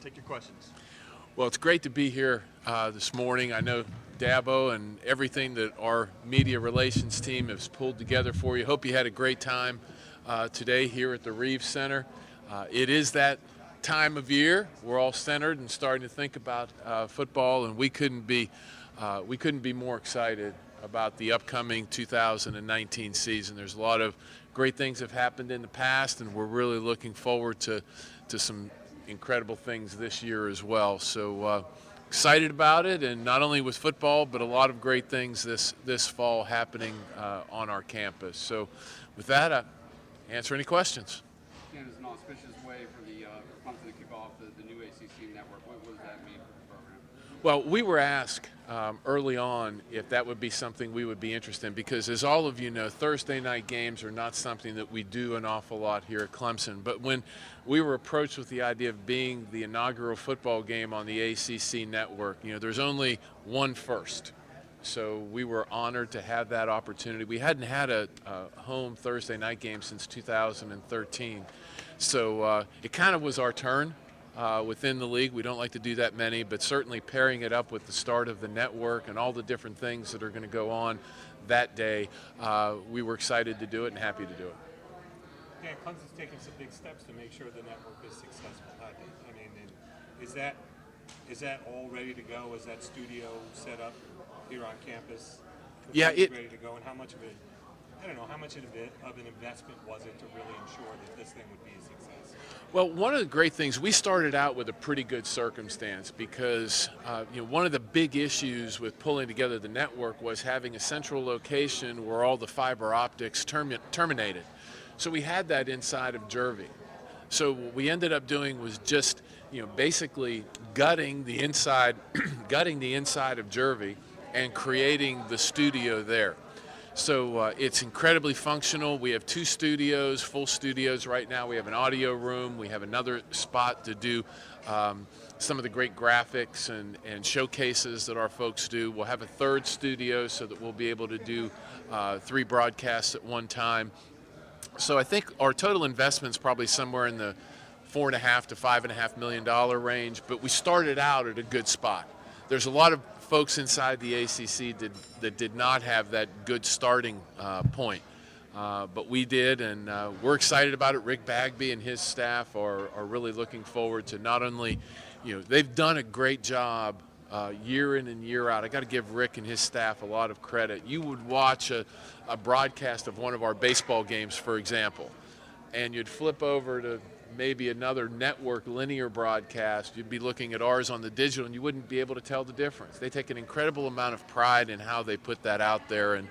take your questions. Well, it's great to be here this morning. I know Dabo and everything that our media relations team has pulled together for you. Hope you had a great time today here at the Reeves Center. It is that time of year. We're all centered and starting to think about football, and we couldn't be more excited about the upcoming 2019 season. There's a lot of great things have happened in the past, and we're really looking forward to some incredible things this year as well. So excited about it, and not only with football, but a lot of great things this fall happening on our campus. So with that, answer any questions. And it's an auspicious way for the Clemson to kick off the new ACC network. What does that mean for the program? Well, we were asked early on if that would be something we would be interested in, because as all of you know, Thursday night games are not something that we do an awful lot here at Clemson. But when we were approached with the idea of being the inaugural football game on the ACC network, there's only one first. So we were honored to have that opportunity. We hadn't had a home Thursday night game since 2013. So it kind of was our turn. Within the league. We don't like to do that many, but certainly pairing it up with the start of the network and all the different things that are going to go on that day, we were excited to do it and happy to do it. Yeah, Clemson's taking some big steps to make sure the network is successful. I mean, is that all ready to go? Is that studio set up here on campus? Yeah, ready to go, and how much of it? I don't know, how much of an investment was it to really ensure that this thing would be a success? Well, one of the great things, we started out with a pretty good circumstance because one of the big issues with pulling together the network was having a central location where all the fiber optics terminated. So we had that inside of Jervey. So what we ended up doing was just basically gutting the inside of Jervey and creating the studio there. So it's incredibly functional. We have two studios, full studios right now. We have an audio room. We have another spot to do some of the great graphics and showcases that our folks do. We'll have a third studio so that we'll be able to do 3 broadcasts at one time. So I think our total investment is probably somewhere in the $4.5 to $5.5 million range, but we started out at a good spot. There's a lot of folks inside the ACC that did not have that good starting point, but we did, and we're excited about it. Rick Bagby and his staff are really looking forward to not only, they've done a great job year in and year out. I got to give Rick and his staff a lot of credit. You would watch a broadcast of one of our baseball games, for example, and you'd flip over to maybe another network linear broadcast. You'd be looking at ours on the digital and you wouldn't be able to tell the difference. They take an incredible amount of pride in how they put that out there, and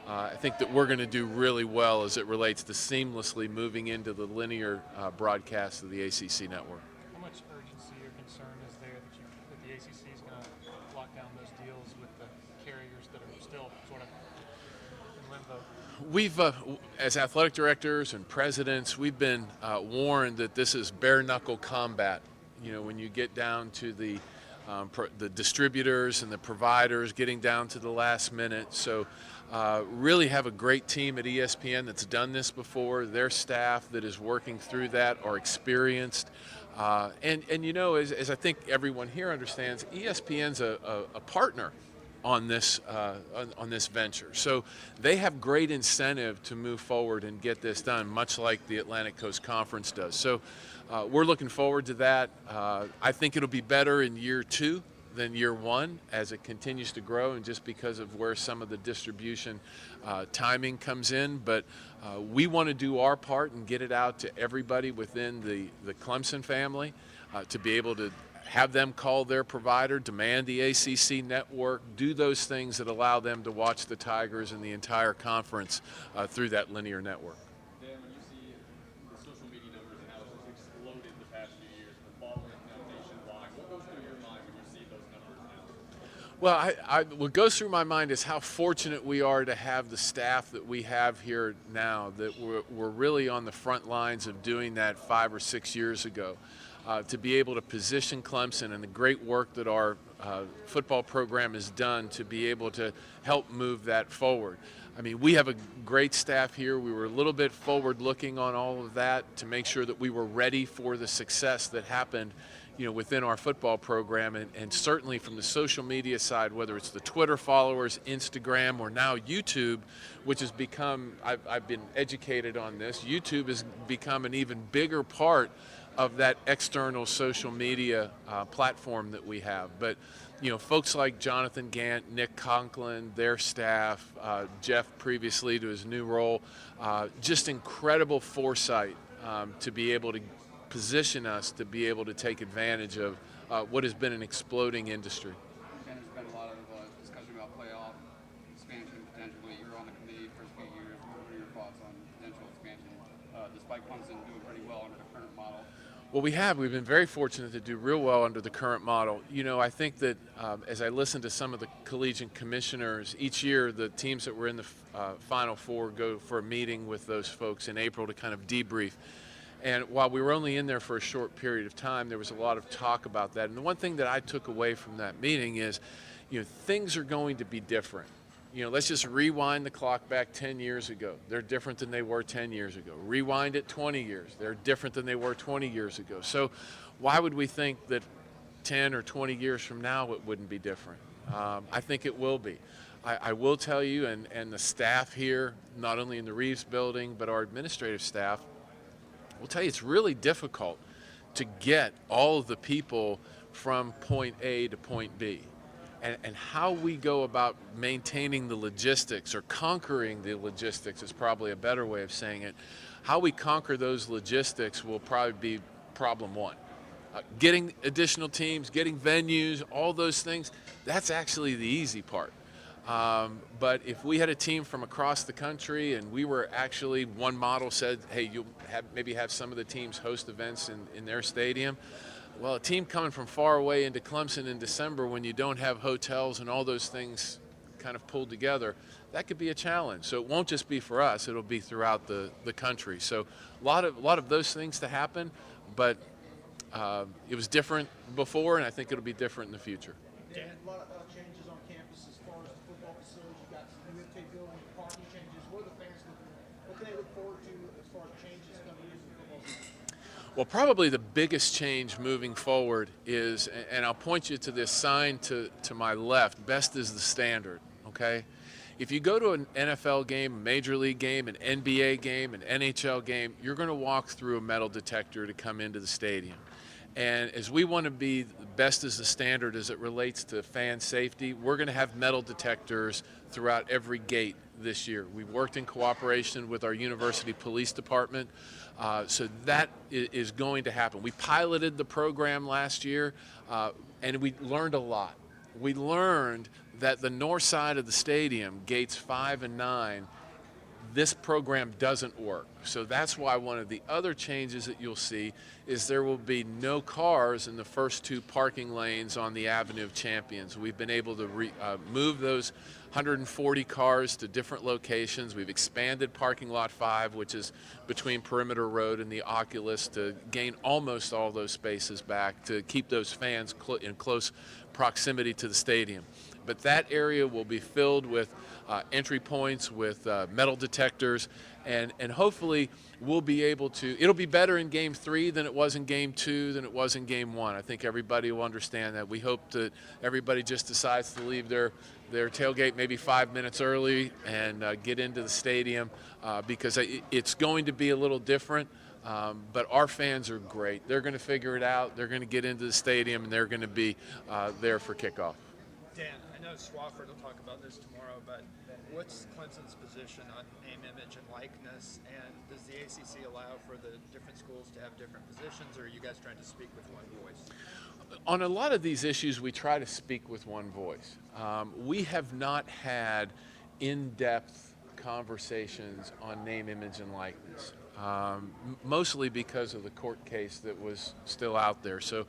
I think that we're going to do really well as it relates to seamlessly moving into the linear broadcast of the ACC network. How much urgency or concern is there that the ACC is going to lock down those deals with the carriers that are still sort of in limbo? We've, as athletic directors and presidents, we've been warned that this is bare-knuckle combat. When you get down to the distributors and the providers, getting down to the last minute. So really have a great team at ESPN that's done this before. Their staff that is working through that are experienced. And as I think everyone here understands, ESPN's a partner on this venture. So they have great incentive to move forward and get this done, much like the Atlantic Coast Conference does. So we're looking forward to that. I think it'll be better in year 2 than year 1 as it continues to grow, and just because of where some of the distribution timing comes in. But we want to do our part and get it out to everybody within the Clemson family to be able to have them call their provider, demand the ACC network, do those things that allow them to watch the Tigers and the entire conference through that linear network. Dan, when you see the social media numbers and how it's just exploded the past few years, the following nationwide, what goes through your mind when you see those numbers now? Well, what goes through my mind is how fortunate we are to have the staff that we have here now, that we're really on the front lines of doing that 5 or 6 years ago. To be able to position Clemson and the great work that our football program has done to be able to help move that forward. I mean, we have a great staff here. We were a little bit forward-looking on all of that to make sure that we were ready for the success that happened, within our football program, and certainly from the social media side, whether it's the Twitter followers, Instagram, or now YouTube, which has become, I've been educated on this, YouTube has become an even bigger part of that external social media platform that we have. But folks like Jonathan Gant, Nick Conklin, their staff, Jeff previously to his new role, just incredible foresight to be able to position us to be able to take advantage of what has been an exploding industry. And there's been a lot of discussion about playoff expansion potentially. You're on the committee for a few years. What are your thoughts on potential expansion, despite Clemson doing pretty well under the current model? Well, we've been very fortunate to do real well under the current model. I think that as I listen to some of the collegiate commissioners, each year the teams that were in the Final Four go for a meeting with those folks in April to kind of debrief. And while we were only in there for a short period of time, there was a lot of talk about that. And the one thing that I took away from that meeting is, things are going to be different. Let's just rewind the clock back 10 years ago. They're different than they were 10 years ago. Rewind it 20 years. They're different than they were 20 years ago. So why would we think that 10 or 20 years from now it wouldn't be different? I think it will be. I will tell you, and the staff here, not only in the Reeves building, but our administrative staff, will tell you it's really difficult to get all of the people from point A to point B. And how we go about maintaining the logistics, or conquering the logistics is probably a better way of saying it. How we conquer those logistics will probably be problem one. Getting additional teams, getting venues, all those things, that's actually the easy part. But if we had a team from across the country, and we were actually, one model said, hey, you'll maybe have some of the teams host events in their stadium. Well, a team coming from far away into Clemson in December, when you don't have hotels and all those things kind of pulled together, that could be a challenge. So it won't just be for us, it'll be throughout the country. So a lot of those things to happen, but it was different before, and I think it'll be different in the future. Dan, a lot of changes on campus as far as the football facilities. You got some new intake building, parking changes. What are the fans looking at? What can they look forward to as far as changes coming into the football season? Well, probably the biggest change moving forward is, and I'll point you to this sign to my left, best is the standard, okay? If you go to an NFL game, a Major League game, an NBA game, an NHL game, you're going to walk through a metal detector to come into the stadium. And as we want to be best as the standard as it relates to fan safety, we're going to have metal detectors throughout every gate this year. We've worked in cooperation with our university police department, so that is going to happen. We piloted the program last year, and we learned a lot. We learned that the north side of the stadium, gates 5 and 9, this program doesn't work. So that's why one of the other changes that you'll see is there will be no cars in the first two parking lanes on the Avenue of Champions. We've been able to move those 140 cars to different locations. We've expanded parking lot 5, which is between Perimeter Road and the Oculus, to gain almost all those spaces back to keep those fans in close proximity to the stadium. But that area will be filled with entry points, with metal detectors, and hopefully we'll be able to, it'll be better in Game 3 than it was in Game 2 than it was in Game 1. I think everybody will understand that. We hope that everybody just decides to leave their tailgate maybe 5 minutes early and get into the stadium because it's going to be a little different. But our fans are great. They're going to figure it out. They're going to get into the stadium, and they're going to be there for kickoff. Dan, I know Swafford will talk about this tomorrow, but what's Clemson's position on name, image, and likeness? And does the ACC allow for the different schools to have different positions, or are you guys trying to speak with one voice? On a lot of these issues, we try to speak with one voice. We have not had in-depth conversations on name, image, and likeness, mostly because of the court case that was still out there. So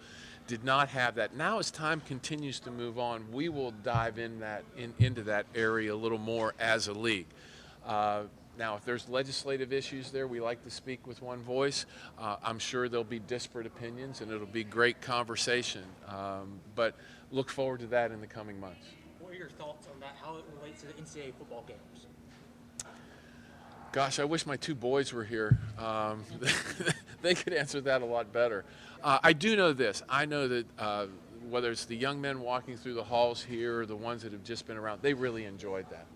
did not have that. Now as time continues to move on, we will dive into that area a little more as a league. Now, if there's legislative issues there, we like to speak with one voice. I'm sure there'll be disparate opinions, and it'll be great conversation. But look forward to that in the coming months. What are your thoughts on that, how it relates to the NCAA football games? Gosh, I wish my two boys were here. they could answer that a lot better. I do know this. I know that whether it's the young men walking through the halls here or the ones that have just been around, they really enjoyed that.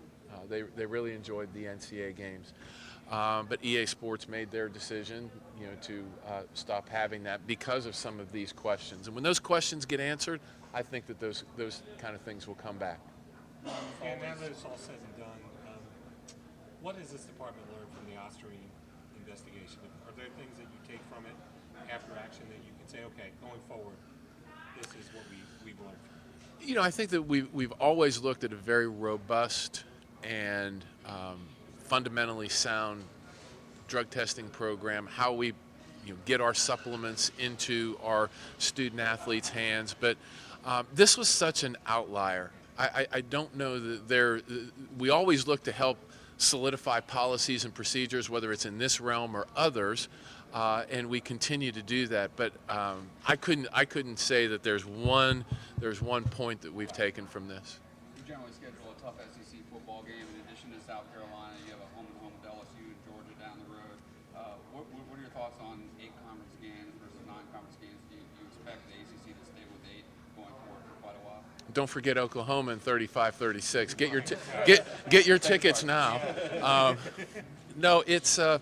They really enjoyed the NCAA games. But EA Sports made their decision, to stop having that because of some of these questions. And when those questions get answered, I think that those kind of things will come back. And now that it's all said and done, what has this department learned from the Ostrey investigation? Are there things that you take from it after action that you can say, okay, going forward, this is what we've learned? I think that we've always looked at a very robust and fundamentally sound drug testing program, how we get our supplements into our student athletes' hands. But this was such an outlier. I don't know that we always look to help solidify policies and procedures, whether it's in this realm or others, and we continue to do that. But I couldn't say that there's one point that we've taken from this. You generally schedule a tough SEC football game. In addition to South Carolina, you have a home and home with LSU and Georgia down the road. What are your thoughts on 8 conference games versus 9 conference games? Do you expect the ACC to stay with 8 going forward for quite a while? Don't forget Oklahoma in 35-36. Get your tickets now. No, it's. I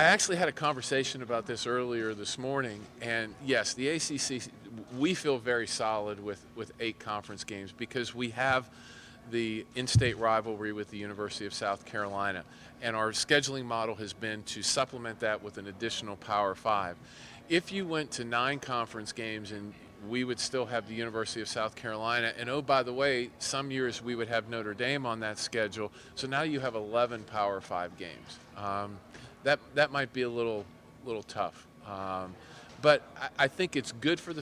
actually had a conversation about this earlier this morning, and yes, the ACC. We feel very solid with 8 conference games because we have the in-state rivalry with the University of South Carolina, and our scheduling model has been to supplement that with an additional Power 5. If you went to 9 conference games, and we would still have the University of South Carolina, and oh, by the way, some years we would have Notre Dame on that schedule, so now you have 11 Power 5 games. That might be a little tough. But I think it's good for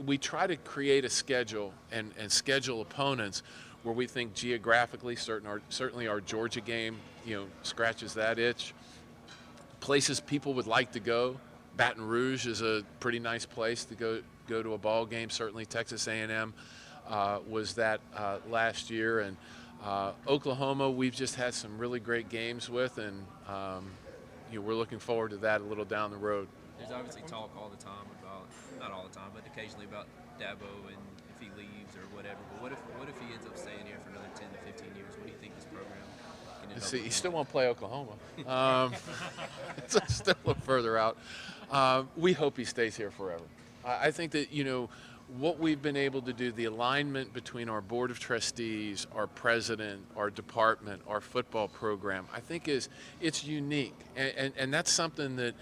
we try to create a schedule and schedule opponents where we think geographically, certainly our Georgia game, scratches that itch. Places people would like to go. Baton Rouge is a pretty nice place to go to a ball game. Certainly Texas A&M was that last year, and Oklahoma we've just had some really great games with, and we're looking forward to that a little down the road. There's obviously talk all the time about, not all the time, but occasionally about Dabo and if he leaves or whatever. But what if he ends up staying here for another 10 to 15 years? What do you think this program can end up See, with? he still won't play Oklahoma. It's still a little further out. We hope he stays here forever. I think that, what we've been able to do, the alignment between our board of trustees, our president, our department, our football program, I think it's unique. And that's something that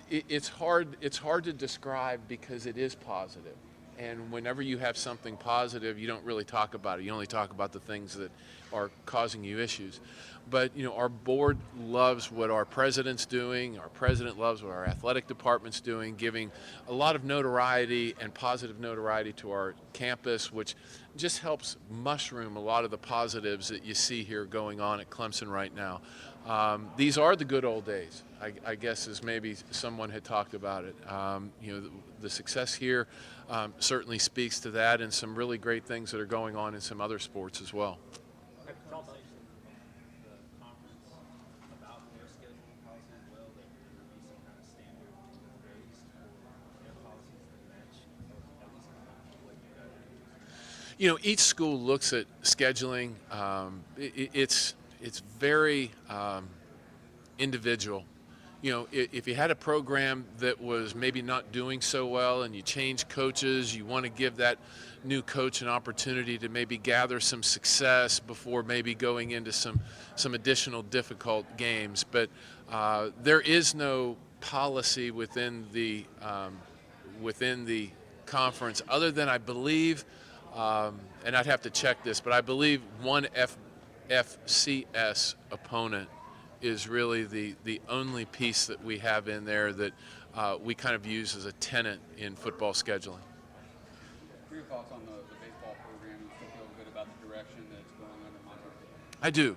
it's hard to describe because it is positive. And whenever you have something positive, you don't really talk about it. You only talk about the things that are causing you issues. But, our board loves what our president's doing. Our president loves what our athletic department's doing, giving a lot of notoriety and positive notoriety to our campus, which just helps mushroom a lot of the positives that you see here going on at Clemson right now. These are the good old days, I guess, as maybe someone had talked about it. The success here certainly speaks to that, and some really great things that are going on in some other sports as well. Each school looks at scheduling. It's very individual. If you had a program that was maybe not doing so well and you change coaches, you want to give that new coach an opportunity to maybe gather some success before maybe going into some additional difficult games. But there is no policy within the conference other than, I believe, and I'd have to check this, but I believe one FCS opponent is really the only piece that we have in there that we kind of use as a tenet in football scheduling. What are your thoughts on the baseball program? You still feel good about the direction that it's going under Monty? I do.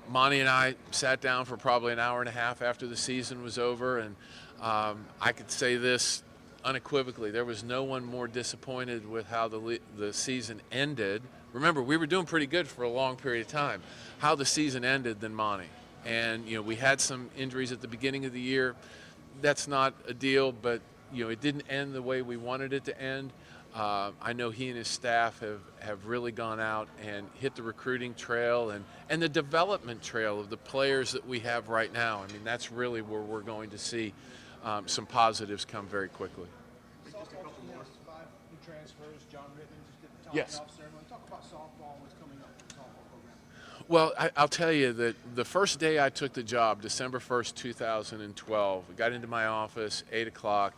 Monty and I sat down for probably an hour and a half after the season was over, and I could say this unequivocally. There was no one more disappointed with how the season ended. Remember, we were doing pretty good for a long period of time. How the season ended than Monty. And, we had some injuries at the beginning of the year. that's not a deal, but it didn't end the way we wanted it to end. I know he and his staff have really gone out and hit the recruiting trail and the development trail of the players that we have right now. I mean, that's really where we're going to see some positives come very quickly. Softball team has 5 new transfers. John Rittman just did the topping Yes. off ceremony. Talk about softball, what's coming up with the softball program. Well, I'll tell you that the first day I took the job, December 1st, 2012, I got into my office, 8 o'clock.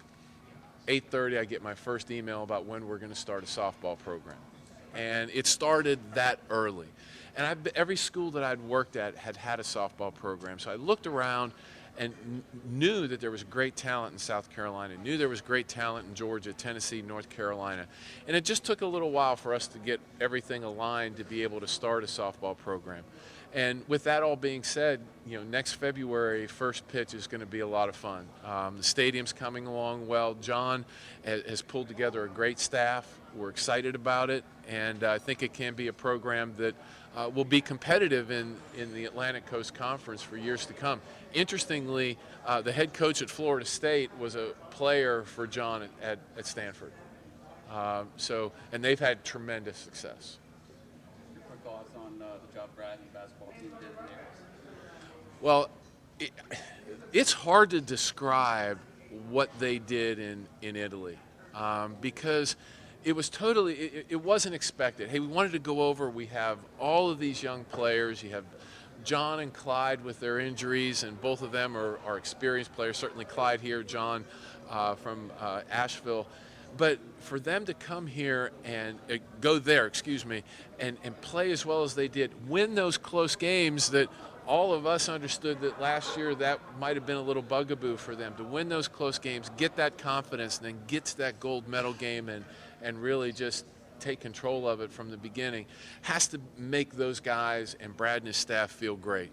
8:30, I get my first email about when we're going to start a softball program. And it started that early. And every school that I'd worked at had a softball program. So I looked around and knew that there was great talent in South Carolina, knew there was great talent in Georgia, Tennessee, North Carolina. And it just took a little while for us to get everything aligned to be able to start a softball program. And with that all being said, next February, first pitch is going to be a lot of fun. The stadium's coming along well. John has pulled together a great staff. We're excited about it, and I think it can be a program that will be competitive in the Atlantic Coast Conference for years to come. Interestingly, the head coach at Florida State was a player for John at Stanford. And they've had tremendous success. Your quick thoughts on the job Brad and the basketball team did in there? Well, it's hard to describe what they did in Italy because it was it wasn't expected. Hey, we wanted to go over. We have all of these young players. You have John and Clyde with their injuries, and both of them are experienced players. Certainly Clyde here, John from Asheville. But for them to come here and go there, and play as well as they did, win those close games that all of us understood that last year that might have been a little bugaboo for them, to win those close games, get that confidence, and then get to that gold medal game and really just take control of it from the beginning, has to make those guys and Brad and his staff feel great.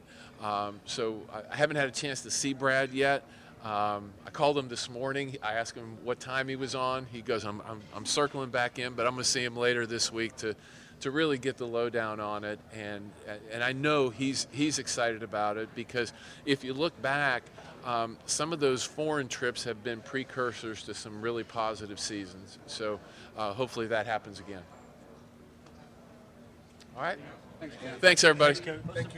So I haven't had a chance to see Brad yet. I called him this morning. I asked him what time he was on. He goes, I'm circling back in, but I'm going to see him later this week to really get the lowdown on it. And I know he's excited about it because if you look back, some of those foreign trips have been precursors to some really positive seasons. So hopefully that happens again. All right. Thanks, Ken. Thanks, everybody. Thank you.